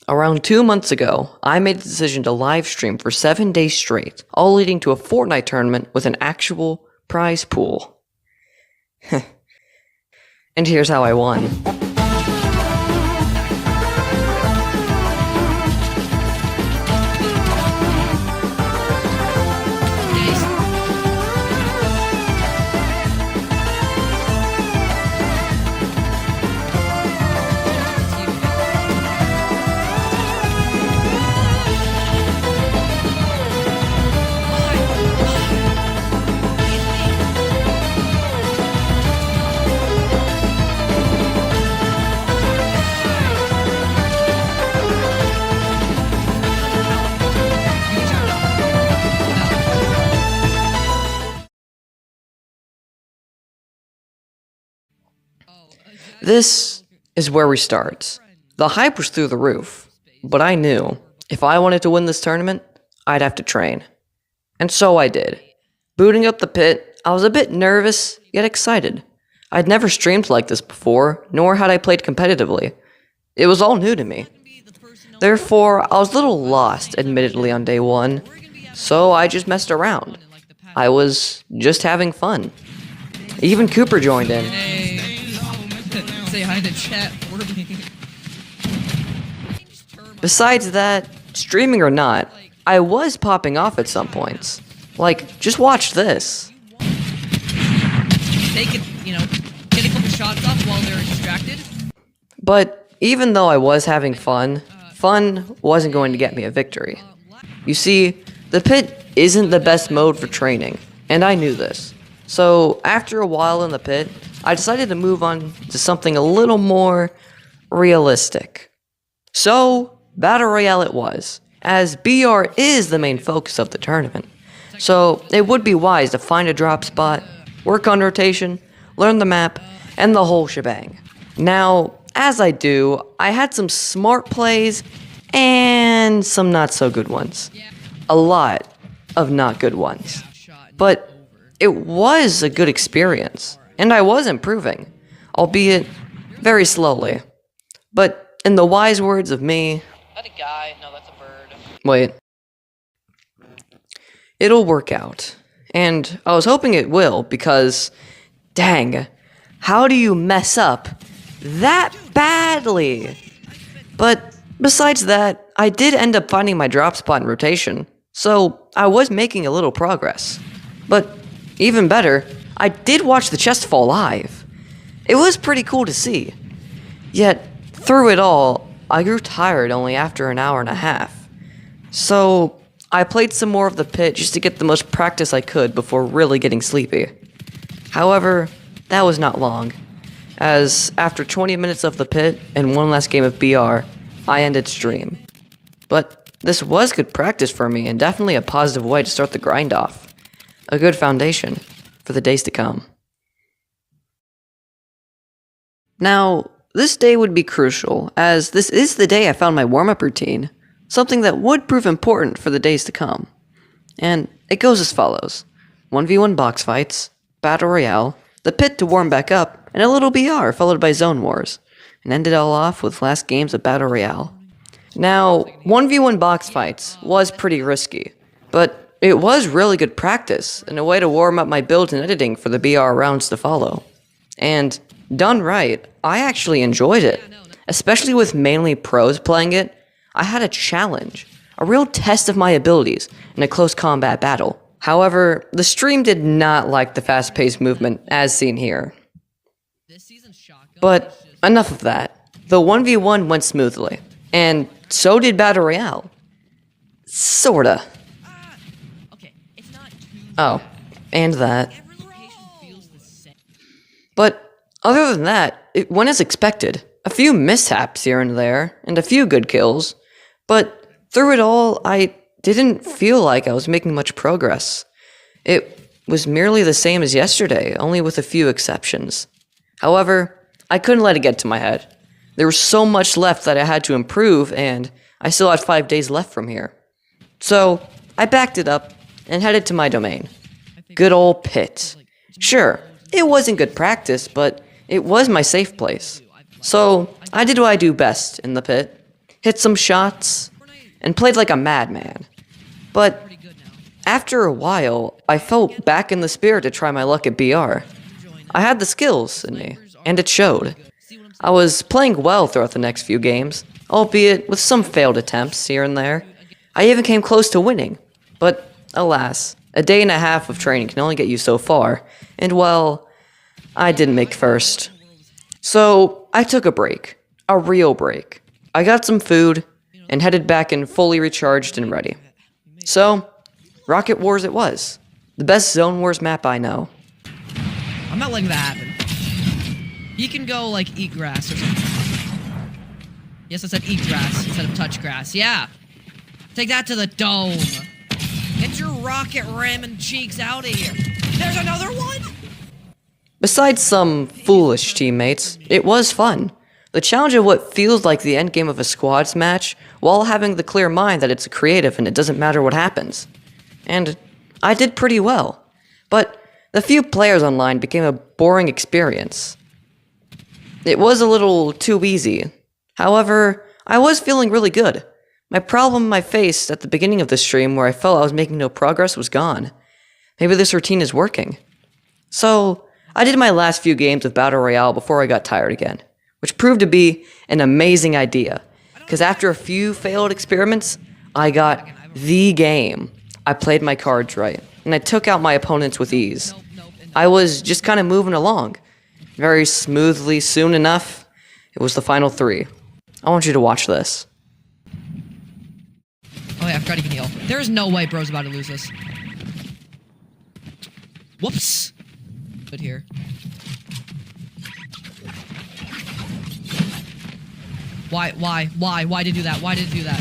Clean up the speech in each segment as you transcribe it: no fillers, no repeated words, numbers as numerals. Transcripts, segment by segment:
Around 2 months ago, I made the decision to live stream for 7 days straight, all leading to a Fortnite tournament with an actual prize pool. And here's how I won. This is where we start. The hype was through the roof, but I knew if I wanted to win this tournament, I'd have to train. And so I did. Booting up the pit, I was a bit nervous, yet excited. I'd never streamed like this before, nor had I played competitively. It was all new to me. Therefore, I was a little lost, admittedly, on day one, so I just messed around. I was just having fun. Even Cooper joined in. Say hi to chat for me. Besides that, streaming or not, I was popping off at some points. Like, just watch this. They could, get a couple shots off while they're distracted. But even though I was having fun, fun wasn't going to get me a victory. You see, the pit isn't the best mode for training, and I knew this. So after a while in the pit, I decided to move on to something a little more realistic. So, Battle Royale it was, as BR is the main focus of the tournament. So, it would be wise to find a drop spot, work on rotation, learn the map, and the whole shebang. Now, as I do, I had some smart plays and some not so good ones. A lot of not good ones. But it was a good experience. And I was improving, albeit very slowly. But in the wise words of me... That a guy? No, that's a bird. Wait. It'll work out. And I was hoping it will, because... Dang, how do you mess up that badly? But besides that, I did end up finding my drop spot in rotation. So I was making a little progress. But even better... I did watch the chest fall live. It was pretty cool to see. Yet, through it all, I grew tired only after an hour and a half. So, I played some more of the pit just to get the most practice I could before really getting sleepy. However, that was not long, as after 20 minutes of the pit and one last game of BR, I ended stream. But this was good practice for me and definitely a positive way to start the grind off. A good foundation for the days to come. Now, this day would be crucial, as this is the day I found my warm-up routine, something that would prove important for the days to come. And it goes as follows. 1v1 box fights, Battle Royale, the pit to warm back up, and a little BR followed by Zone Wars, and end it all off with last games of Battle Royale. Now, 1v1 box fights was pretty risky, but it was really good practice and a way to warm up my builds and editing for the BR rounds to follow. And done right, I actually enjoyed it. Especially with mainly pros playing it, I had a challenge, a real test of my abilities in a close combat battle. However, the stream did not like the fast-paced movement as seen here. But enough of that. The 1v1 went smoothly, and so did Battle Royale. Sorta. Oh, and that. But other than that, it went as expected. A few mishaps here and there, and a few good kills. But through it all, I didn't feel like I was making much progress. It was merely the same as yesterday, only with a few exceptions. However, I couldn't let it get to my head. There was so much left that I had to improve, and I still had 5 days left from here. So, I backed it up and headed to my domain. Good old pit. Sure, it wasn't good practice, but it was my safe place. So, I did what I do best in the pit. hit some shots, and played like a madman. But Pretty good now. after a while, I felt back in the spirit to try my luck at BR. I had the skills in me, and it showed. I was playing well throughout the next few games, albeit with some failed attempts here and there. I even came close to winning, but alas, a day and a half of training can only get you so far, and well, I didn't make first. So I took a break, a real break. I got some food, and headed back in fully recharged and ready. So, Rocket Wars it was. The best Zone Wars map I know. I'm not letting that happen. You can go, like, eat grass or something. Yes, I said eat grass instead of touch grass. Yeah. Take that to the dome. Get your rocket ramming cheeks out of here. There's another one? Besides some foolish teammates, it was fun. The challenge of what feels like the endgame of a squads match, while having the clear mind that it's creative and it doesn't matter what happens. And I did pretty well. But the few players online became a boring experience. It was a little too easy. However, I was feeling really good. My problem I faced at the beginning of the stream where I felt I was making no progress was gone. Maybe this routine is working. So, I did my last few games of Battle Royale before I got tired again, which proved to be an amazing idea, because after a few failed experiments, I got the game. I played my cards right, and I took out my opponents with ease. I was just kind of moving along, very smoothly. Soon enough, it was the final 3. I want you to watch this. Oh yeah, I forgot he can heal. There's no way bro's about to lose this. Whoops. Good here. Why did it do that? Why did it do that?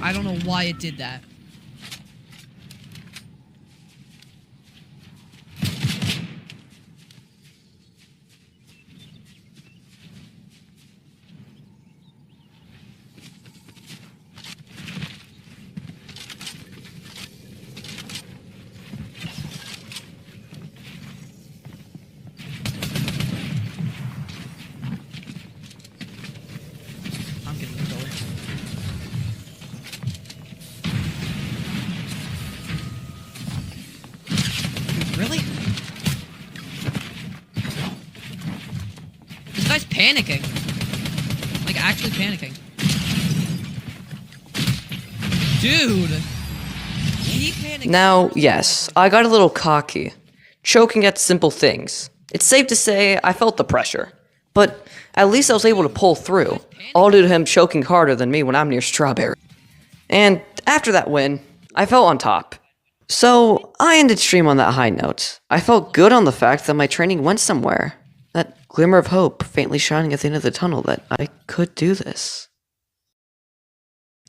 I don't know why it did that. I'm getting the door. Really? This guy's panicking. Like, actually panicking. Dude! He panicked. Now, yes, I got a little cocky, choking at simple things. It's safe to say I felt the pressure, but at least I was able to pull through, all due to him choking harder than me when I'm near Strawberry. And after that win, I felt on top. So, I ended stream on that high note. I felt good on the fact that my training went somewhere. That glimmer of hope faintly shining at the end of the tunnel that I could do this.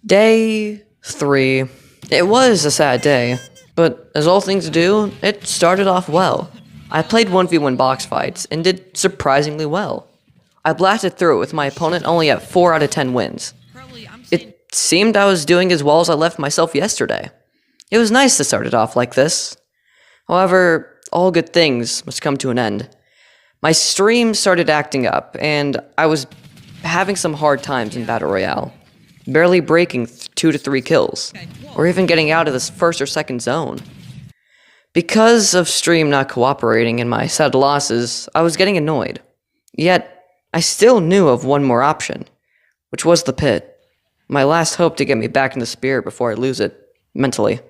Day 3. It was a sad day, but as all things do, it started off well. I played 1v1 box fights and did surprisingly well. I blasted through it with my opponent only at 4 out of 10 wins. It seemed I was doing as well as I left myself yesterday. It was nice to start it off like this. However, all good things must come to an end. My stream started acting up, and I was having some hard times in Battle Royale. Barely breaking 2 to 3 kills, or even getting out of this first or second zone. Because of stream not cooperating and my sad losses, I was getting annoyed. Yet, I still knew of one more option, which was the pit. My last hope to get me back in the spirit before I lose it, mentally.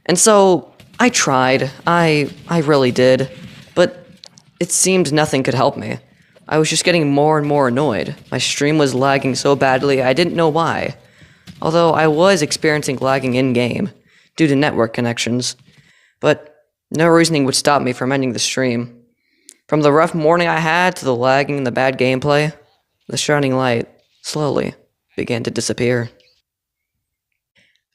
And so, I tried, I really did, but it seemed nothing could help me. I was just getting more and more annoyed. My stream was lagging so badly I didn't know why. Although I was experiencing lagging in-game, due to network connections. But no reasoning would stop me from ending the stream. From the rough morning I had to the lagging and the bad gameplay, the shining light slowly began to disappear.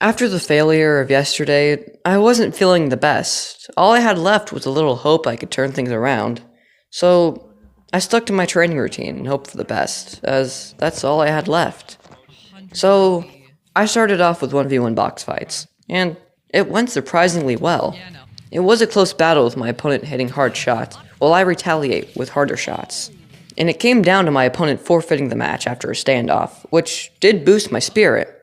After the failure of yesterday, I wasn't feeling the best. All I had left was a little hope I could turn things around. So, I stuck to my training routine and hoped for the best, as that's all I had left. So, I started off with 1v1 box fights, and it went surprisingly well. It was a close battle with my opponent hitting hard shots, while I retaliate with harder shots. and it came down to my opponent forfeiting the match after a standoff, which did boost my spirit.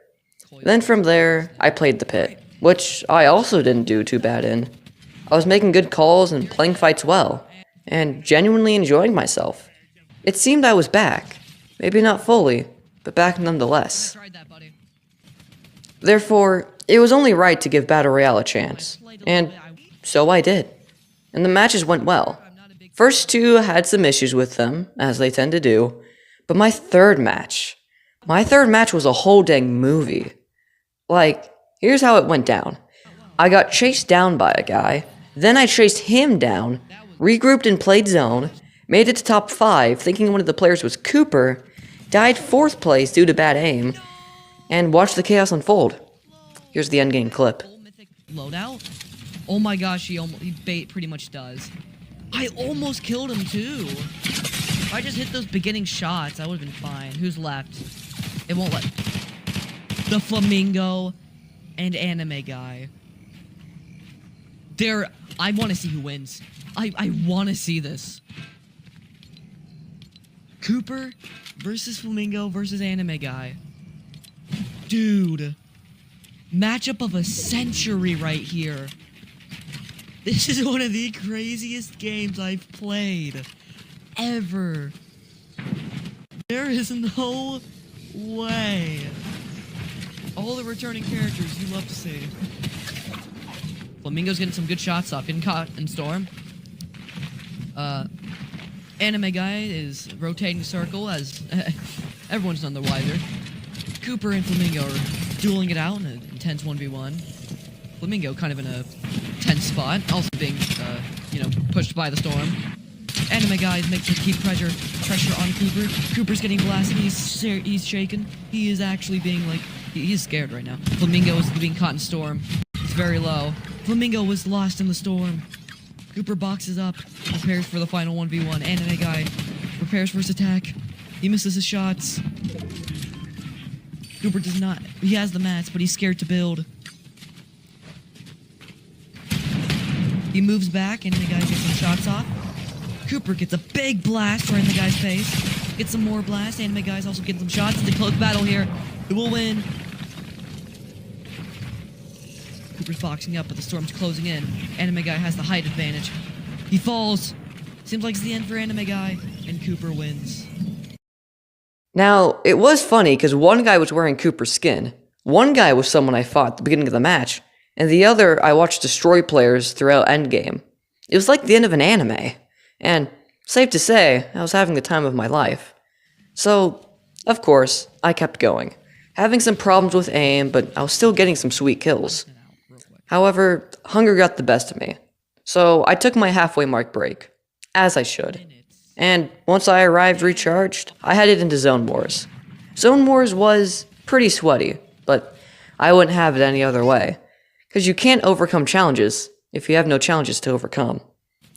Then from there, I played the pit, which I also didn't do too bad in. I was making good calls and playing fights well, and genuinely enjoying myself. It seemed I was back. Maybe not fully, but back nonetheless. Therefore, it was only right to give Battle Royale a chance, and so I did. And the matches went well. First two had some issues with them, as they tend to do, but my third match was a whole dang movie. Like, here's how it went down. I got chased down by a guy, then I chased him down, regrouped and played zone, made it to top 5 thinking one of the players was Cooper, died 4th place due to bad aim, and watched the chaos unfold. Here's the endgame clip. Loadout? Oh my gosh, he bait pretty much does. I almost killed him too. If I just hit those beginning shots, I would have been fine. Who's left? It won't let. The Flamingo and Anime Guy. I want to see who wins. I want to see this. Cooper versus Flamingo versus Anime Guy. Dude. Matchup of a century right here. This is one of the craziest games I've played. Ever. There is no way. All the returning characters you love to see. Flamingo's getting some good shots off. Getting caught in Storm. Anime Guy is rotating circle as everyone's none the wiser. Cooper and Flamingo are dueling it out in an intense 1v1. Flamingo kind of in a tense spot, also being, pushed by the Storm. Anime Guy is making sure to keep pressure on Cooper. Cooper's getting blasted. He's shaken. He is actually being he's scared right now. Flamingo is being caught in Storm. It's very low. Flamingo was lost in the Storm. Cooper boxes up, prepares for the final 1v1. Anime Guy prepares for his attack. He misses his shots. Cooper does not. He has the mats, but he's scared to build. He moves back, and the guy gets some shots off. Cooper gets a big blast right in the guy's face. Gets some more blasts. Anime Guy's also getting some shots. It's a close battle here. Who will win? Cooper's boxing up, but the Storm's closing in. Anime Guy has the height advantage. He falls. Seems like it's the end for Anime Guy, and Cooper wins. Now, it was funny because one guy was wearing Cooper's skin. One guy was someone I fought at the beginning of the match, and the other I watched destroy players throughout endgame. It was like the end of an anime, and safe to say, I was having the time of my life. So, of course, I kept going, having some problems with aim, but I was still getting some sweet kills. However, hunger got the best of me, so I took my halfway mark break, as I should. And once I arrived recharged, I headed into Zone Wars. Zone Wars was pretty sweaty, but I wouldn't have it any other way, because you can't overcome challenges if you have no challenges to overcome.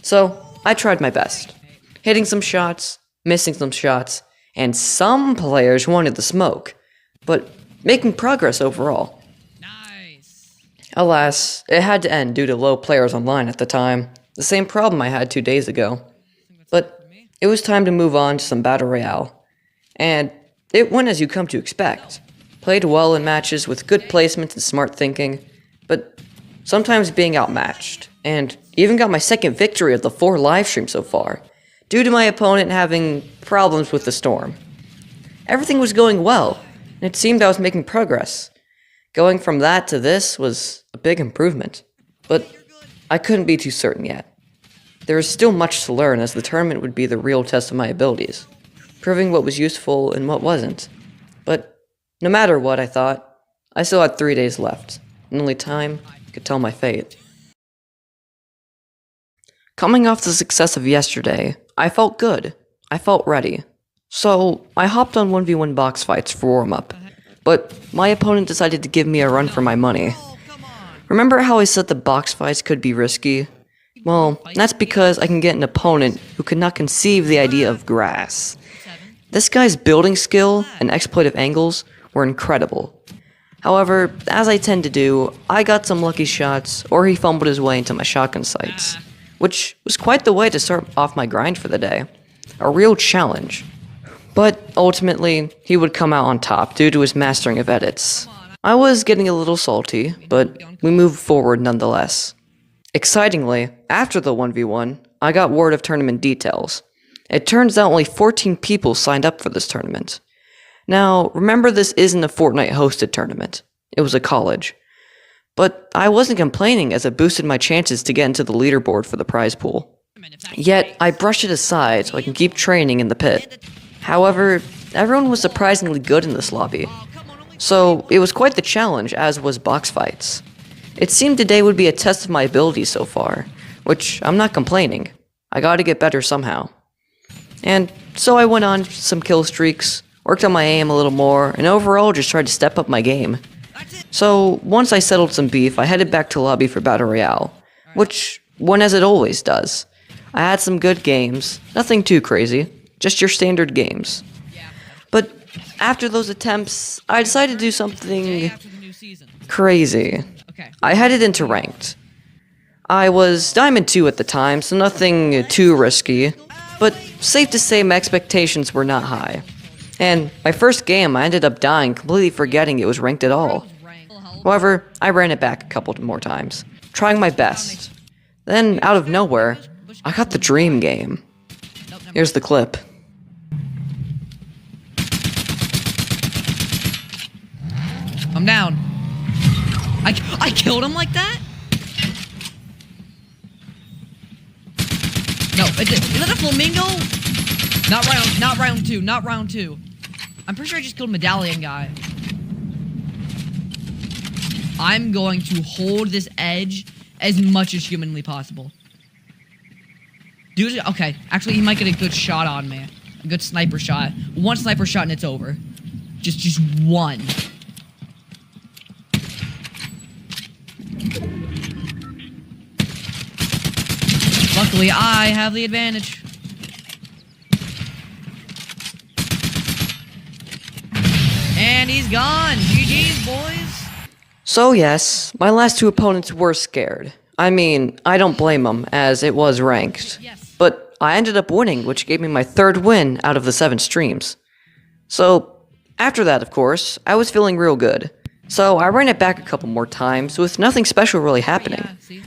So, I tried my best, hitting some shots, missing some shots, and some players wanted the smoke, but making progress overall. Alas, it had to end due to low players online at the time, the same problem I had 2 days ago. But it was time to move on to some Battle Royale, and it went as you come to expect. Played well in matches with good placements and smart thinking, but sometimes being outmatched, and even got my second victory of the 4 live streams so far, due to my opponent having problems with the Storm. Everything was going well, and it seemed I was making progress. Going from that to this was a big improvement, but I couldn't be too certain yet. There is still much to learn, as the tournament would be the real test of my abilities, proving what was useful and what wasn't. But no matter what, I thought, I still had 3 days left, and only time could tell my fate. Coming off the success of yesterday, I felt good. I felt ready. So I hopped on 1v1 box fights for warm-up. But my opponent decided to give me a run for my money. Remember how I said the box fights could be risky? Well, that's because I can get an opponent who could not conceive the idea of grass. This guy's building skill and exploitive angles were incredible. However, as I tend to do, I got some lucky shots, or he fumbled his way into my shotgun sights, which was quite the way to start off my grind for the day. A real challenge. But ultimately, he would come out on top due to his mastering of edits. I was getting a little salty, but we moved forward nonetheless. Excitingly, after the 1v1, I got word of tournament details. It turns out only 14 people signed up for this tournament. Now, remember this isn't a Fortnite hosted tournament. It was a college. But I wasn't complaining as it boosted my chances to get into the leaderboard for the prize pool. Yet, I brushed it aside so I can keep training in the pit. However, everyone was surprisingly good in this lobby. So, it was quite the challenge, as was box fights. It seemed today would be a test of my abilities so far, which I'm not complaining. I gotta get better somehow. And so I went on some kill streaks, worked on my aim a little more, and overall just tried to step up my game. So, once I settled some beef, I headed back to lobby for Battle Royale, which went as it always does. I had some good games, nothing too crazy, just your standard games. But after those attempts, I decided to do something crazy. I headed into ranked. I was Diamond 2 at the time, so nothing too risky, but safe to say my expectations were not high. And my first game, I ended up dying, completely forgetting it was ranked at all. However, I ran it back a couple more times, trying my best. Then, out of nowhere, I got the dream game. Here's the clip. I'm down. I killed him like that? No, is that a flamingo? Not round two. I'm pretty sure I just killed a medallion guy. I'm going to hold this edge as much as humanly possible. Dude, okay, actually he might get a good shot on me. A good sniper shot. One sniper shot and it's over. Just one. Luckily, I have the advantage. And he's gone. GG's, boys. So yes, my last two opponents were scared. I mean, I don't blame them, as it was ranked. But I ended up winning, which gave me my third win out of the 7 streams. So, after that, of course, I was feeling real good. So I ran it back a couple more times with nothing special really happening.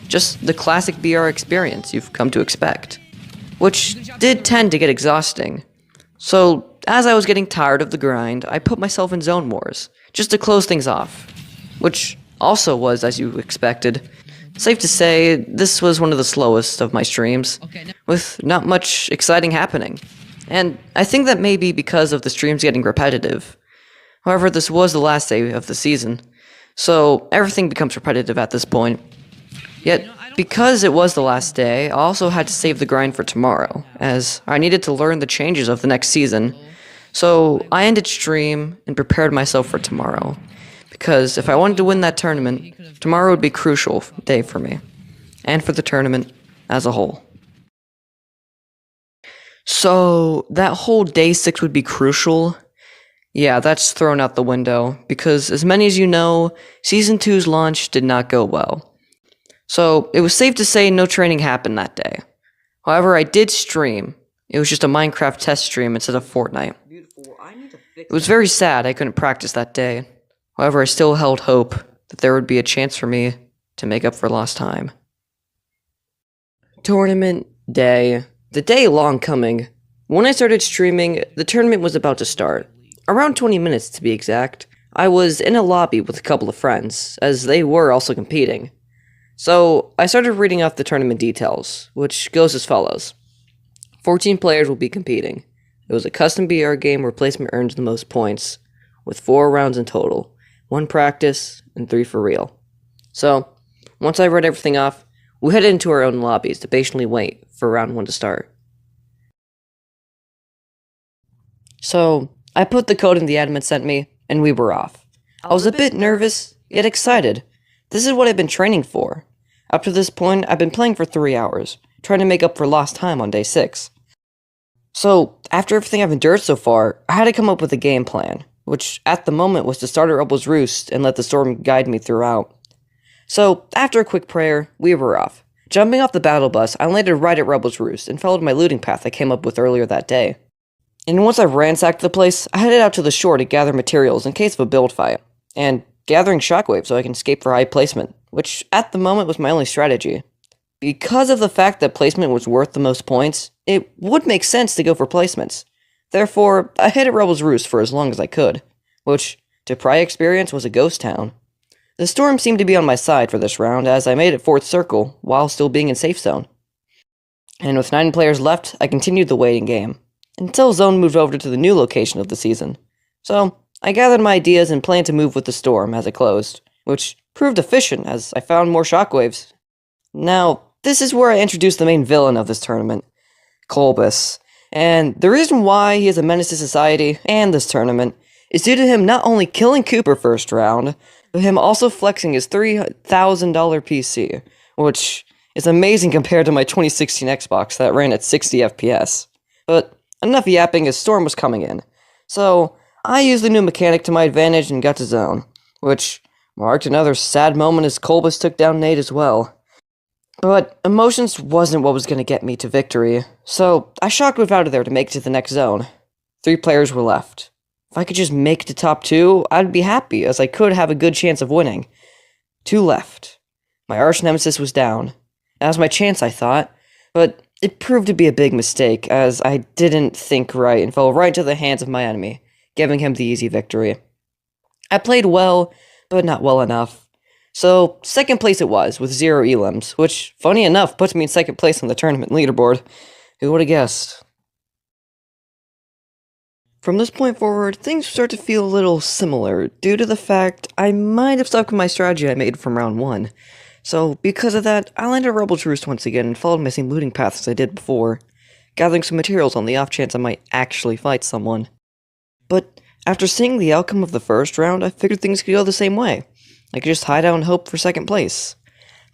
Just the classic BR experience you've come to expect. Which did tend to get exhausting. So, as I was getting tired of the grind, I put myself in Zone Wars, just to close things off. Which also was, as you expected. Safe to say, this was one of the slowest of my streams, with not much exciting happening. And I think that may be because of the streams getting repetitive. However, this was the last day of the season, so everything becomes repetitive at this point. Yet, because it was the last day, I also had to save the grind for tomorrow, as I needed to learn the changes of the next season. So I ended stream and prepared myself for tomorrow, because if I wanted to win that tournament, tomorrow would be a crucial day for me, and for the tournament as a whole. So, that whole day 6 would be crucial. Yeah, that's thrown out the window, because as many as you know, Season 2's launch did not go well. So, it was safe to say no training happened that day. However, I did stream. It was just a Minecraft test stream instead of Fortnite. It was very sad I couldn't practice that day. However, I still held hope that there would be a chance for me to make up for lost time. Tournament day. The day long coming. When I started streaming, the tournament was about to start. Around 20 minutes to be exact. I was in a lobby with a couple of friends, as they were also competing. So, I started reading off the tournament details, which goes as follows. 14 players will be competing. It was a custom BR game where placement earns the most points, with 4 rounds in total. 1 practice, and 3 for real. So, once I read everything off, we headed into our own lobbies to patiently wait for round 1 to start. So, I put the code in the admin sent me, and we were off. I was a bit nervous, yet excited. This is what I've been training for. Up to this point, I've been playing for 3 hours, trying to make up for lost time on day 6. So, after everything I've endured so far, I had to come up with a game plan, which at the moment was to start at Rebel's Roost and let the storm guide me throughout. So, after a quick prayer, we were off, Jumping off the battle bus, I landed right at Rebel's Roost and followed my looting path I came up with earlier that day. And once I ransacked the place, I headed out to the shore to gather materials in case of a build fight, and gathering shockwaves so I can escape for high placement, which at the moment was my only strategy. Because of the fact that placement was worth the most points, it would make sense to go for placements. Therefore, I hid at Rebel's Roost for as long as I could, which, to prior experience, was a ghost town. The storm seemed to be on my side for this round as I made it fourth circle while still being in safe zone. And with 9 players left, I continued the waiting game, until zone moved over to the new location of the season. So, I gathered my ideas and planned to move with the storm as it closed, which proved efficient as I found more shockwaves. Now, this is where I introduced the main villain of this tournament, Colbus. And the reason why he is a menace to society and this tournament is due to him not only killing Cooper first round, but him also flexing his $3,000 PC, which is amazing compared to my 2016 Xbox that ran at 60 FPS. But enough yapping as Storm was coming in. So, I used the new mechanic to my advantage and got to zone, which marked another sad moment as Colbus took down Nate as well. But emotions wasn't what was going to get me to victory, so I shockwave out of there to make it to the next zone. 3 players were left. If I could just make it to top 2, I'd be happy, as I could have a good chance of winning. 2 left. My arch nemesis was down. That was my chance, I thought, but it proved to be a big mistake, as I didn't think right and fell right into the hands of my enemy, giving him the easy victory. I played well, but not well enough. So, second place it was, with 0 elims, which, funny enough, puts me in second place on the tournament leaderboard. Who would have guessed? From this point forward, things start to feel a little similar, due to the fact I might have stuck with my strategy I made from round 1. So, because of that, I landed at Rebel's Roost once again and followed my same looting path as I did before, gathering some materials on the off chance I might actually fight someone. But, after seeing the outcome of the first round, I figured things could go the same way. I could just hide out and hope for second place.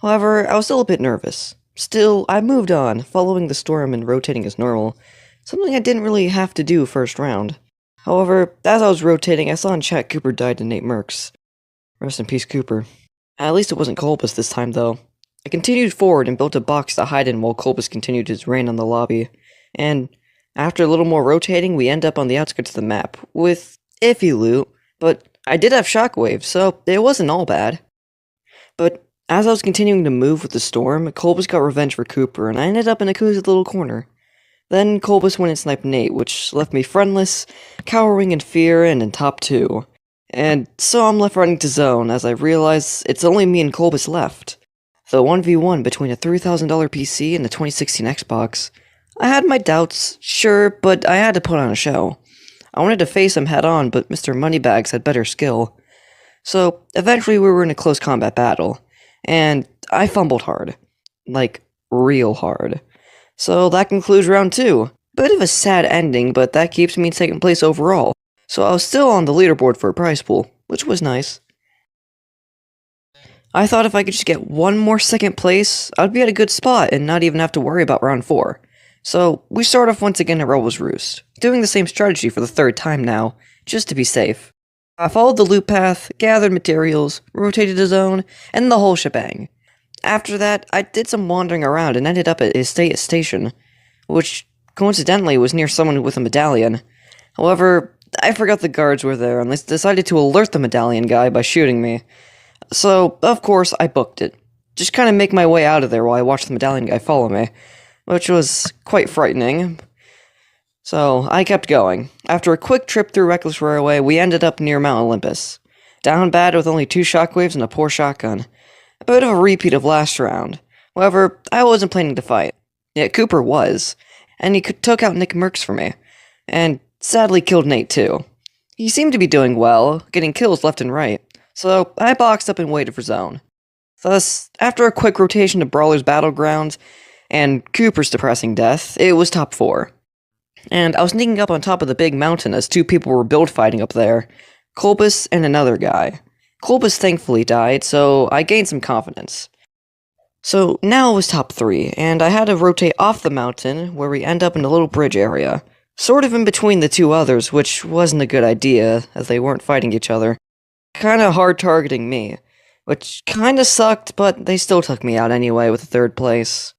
However, I was still a bit nervous. Still, I moved on, following the storm and rotating as normal, something I didn't really have to do first round. However, as I was rotating, I saw in chat Cooper died to Nate Merckx. Rest in peace, Cooper. At least it wasn't Colbus this time, though. I continued forward and built a box to hide in while Colbus continued his reign on the lobby. And after a little more rotating, we end up on the outskirts of the map, with iffy loot, but I did have shockwaves, so it wasn't all bad. But as I was continuing to move with the storm, Colbus got revenge for Cooper, and I ended up in a cozy little corner. Then Colbus went and sniped Nate, which left me friendless, cowering in fear, and in top 2. And so I'm left running to zone, as I realize it's only me and Colbus left. The 1v1 between a $3,000 PC and a 2016 Xbox. I had my doubts, sure, but I had to put on a show. I wanted to face him head on, but Mr. Moneybags had better skill. So, eventually we were in a close combat battle, and I fumbled hard. Like, real hard. So that concludes round 2. Bit of a sad ending, but that keeps me in second place overall. So I was still on the leaderboard for a prize pool, which was nice. I thought if I could just get one more second place, I'd be at a good spot and not even have to worry about round 4. So, we start off once again at Rebel's Roost, doing the same strategy for the 3rd time now, just to be safe. I followed the loot path, gathered materials, rotated a zone, and the whole shebang. After that, I did some wandering around and ended up at Estate Station, which coincidentally was near someone with a medallion. However, I forgot the guards were there and they decided to alert the medallion guy by shooting me. So, of course, I booked it. Just kind of make my way out of there while I watched the medallion guy follow me, which was quite frightening. So, I kept going. After a quick trip through Reckless Railway, we ended up near Mount Olympus. Down bad with only 2 shockwaves and a poor shotgun. A bit of a repeat of last round. However, I wasn't planning to fight. Yet Cooper was. And he took out Nick Merckx for me. And sadly killed Nate too. He seemed to be doing well, getting kills left and right. So, I boxed up and waited for zone. Thus, after a quick rotation to Brawler's Battlegrounds, and Cooper's depressing death, it was top 4. And I was sneaking up on top of the big mountain as 2 people were build fighting up there. Colbus and another guy. Colbus thankfully died, so I gained some confidence. So now it was top 3, and I had to rotate off the mountain, where we end up in a little bridge area. Sort of in between the 2 others, which wasn't a good idea, as they weren't fighting each other. Kinda hard targeting me. which kinda sucked, but they still took me out anyway with 3rd place.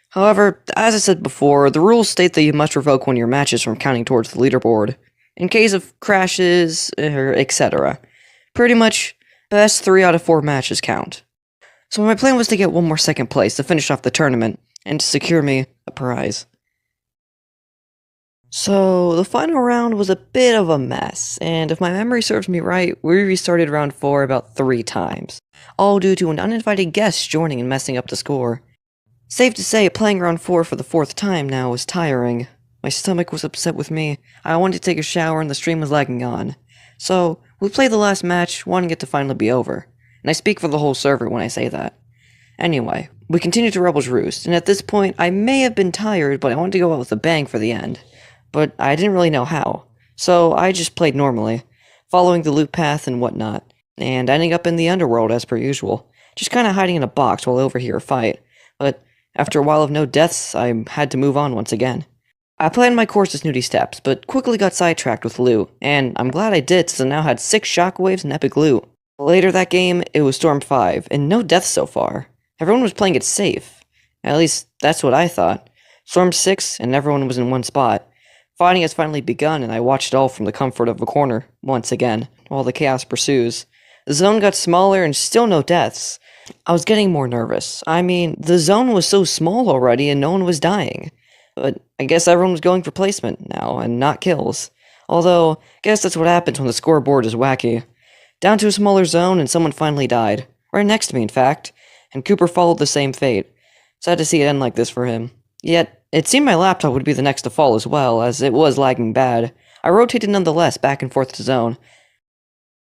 However, as I said before, the rules state that you must revoke one of your matches from counting towards the leaderboard, in case of crashes, or etc. Pretty much, best 3 out of 4 matches count. So my plan was to get one more 2nd place to finish off the tournament, and to secure me a prize. So, the final round was a bit of a mess, and if my memory serves me right, we restarted round 4 about 3 times, all due to an uninvited guest joining and messing up the score. Safe to say, playing round 4 for the 4th time now was tiring. My stomach was upset with me, I wanted to take a shower and the stream was lagging on. So, we played the last match, wanting it to finally be over. And I speak for the whole server when I say that. Anyway, we continued to Rebel's Roost, and at this point, I may have been tired, but I wanted to go out with a bang for the end. But I didn't really know how, so I just played normally, following the loop path and whatnot, and ending up in the underworld as per usual, just kinda hiding in a box while I overhear a fight. But after a while of no deaths, I had to move on once again. I planned my course as Snooty Steps, but quickly got sidetracked with loot, and I'm glad I did since I now had 6 shockwaves and epic loot. Later that game, it was Storm 5, and no deaths so far. Everyone was playing it safe. At least, that's what I thought. Storm 6, and everyone was in one spot. Fighting has finally begun, and I watched it all from the comfort of a corner, once again, while the chaos pursues. The zone got smaller and still no deaths. I was getting more nervous. I mean, the zone was so small already and no one was dying. But I guess everyone was going for placement now, and not kills. Although, I guess that's what happens when the scoreboard is wacky. Down to a smaller zone and someone finally died. Right next to me, in fact. And Cooper followed the same fate. Sad to see it end like this for him. Yet, it seemed my laptop would be the next to fall as well, as it was lagging bad. I rotated nonetheless back and forth to zone.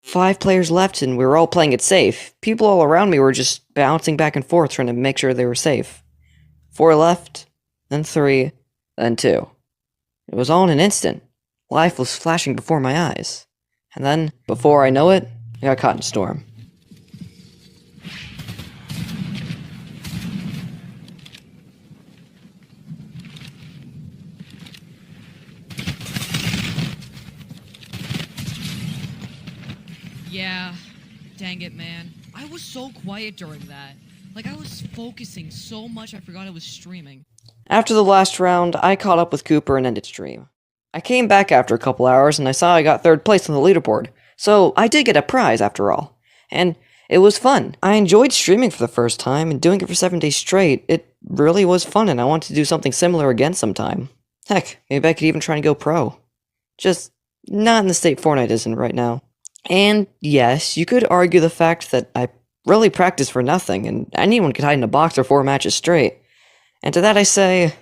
5 players left and we were all playing it safe. People all around me were just bouncing back and forth trying to make sure they were safe. 4 left, then 3, then 2. It was all in an instant. Life was flashing before my eyes. And then, before I know it, I got caught in a storm. Yeah, dang it, man. I was so quiet during that. Like, I was focusing so much I forgot I was streaming. After the last round, I caught up with Cooper and ended stream. I came back after a couple hours and I saw I got 3rd place on the leaderboard, so I did get a prize after all. And it was fun. I enjoyed streaming for the first time and doing it for 7 days straight. It really was fun and I wanted to do something similar again sometime. Heck, maybe I could even try and go pro. Just not in the state Fortnite is in right now. And yes, you could argue the fact that I really practiced for nothing, and anyone could hide in a box for 4 matches straight. And to that I say,